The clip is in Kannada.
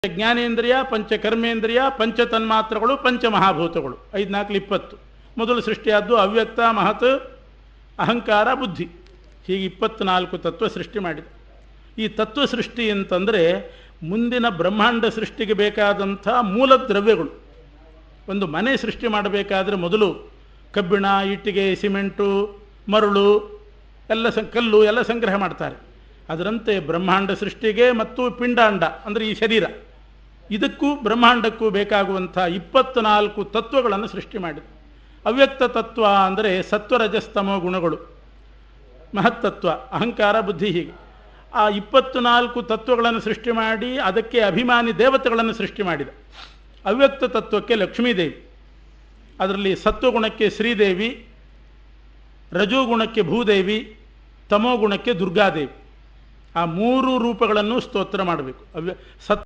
ಜ್ಞಾನೇಂದ್ರಿಯ, ಪಂಚಕರ್ಮೇಂದ್ರಿಯ, ಪಂಚತನ್ಮಾತ್ರಗಳು, ಪಂಚಮಹಾಭೂತಗಳು, 5 4 20. ಮೊದಲು ಸೃಷ್ಟಿಯಾದ್ದು ಅವ್ಯಕ್ತ, ಮಹತ್, ಅಹಂಕಾರ, ಬುದ್ಧಿ. ಹೀಗೆ 24 ತತ್ವ ಸೃಷ್ಟಿ ಮಾಡಿದ. ಈ ತತ್ವ ಸೃಷ್ಟಿ ಅಂತಂದರೆ ಮುಂದಿನ ಬ್ರಹ್ಮಾಂಡ ಸೃಷ್ಟಿಗೆ ಬೇಕಾದಂಥ ಮೂಲ ದ್ರವ್ಯಗಳು. ಒಂದು ಮನೆ ಸೃಷ್ಟಿ ಮಾಡಬೇಕಾದ್ರೆ ಮೊದಲು ಕಬ್ಬಿಣ, ಇಟ್ಟಿಗೆ, ಸಿಮೆಂಟು, ಮರಳು ಎಲ್ಲ ಕಲ್ಲು ಎಲ್ಲ ಸಂಗ್ರಹ ಮಾಡ್ತಾರೆ. ಅದರಂತೆ ಬ್ರಹ್ಮಾಂಡ ಸೃಷ್ಟಿಗೆ ಮತ್ತು ಪಿಂಡಾಂಡ ಅಂದರೆ ಈ ಶರೀರ, ಇದಕ್ಕೂ ಬ್ರಹ್ಮಾಂಡಕ್ಕೂ ಬೇಕಾಗುವಂಥ 24 ತತ್ವಗಳನ್ನು ಸೃಷ್ಟಿ ಮಾಡಿದೆ. ಅವ್ಯಕ್ತ ತತ್ವ ಅಂದರೆ ಸತ್ವರಜಸ್ತಮೋ ಗುಣಗಳು, ಮಹತ್ತತ್ವ, ಅಹಂಕಾರ, ಬುದ್ಧಿ. ಹೀಗೆ ಆ 24 ತತ್ವಗಳನ್ನು ಸೃಷ್ಟಿ ಮಾಡಿ ಅದಕ್ಕೆ ಅಭಿಮಾನಿ ದೇವತೆಗಳನ್ನು ಸೃಷ್ಟಿ ಮಾಡಿದ. ಅವ್ಯಕ್ತ ತತ್ವಕ್ಕೆ ಲಕ್ಷ್ಮೀದೇವಿ, ಅದರಲ್ಲಿ ಸತ್ವಗುಣಕ್ಕೆ ಶ್ರೀದೇವಿ, ರಜೋಗುಣಕ್ಕೆ ಭೂದೇವಿ, ತಮೋಗುಣಕ್ಕೆ ದುರ್ಗಾದೇವಿ. ಆ 3 ರೂಪಗಳನ್ನು ಸ್ತೋತ್ರ ಮಾಡಬೇಕು. ಸತ್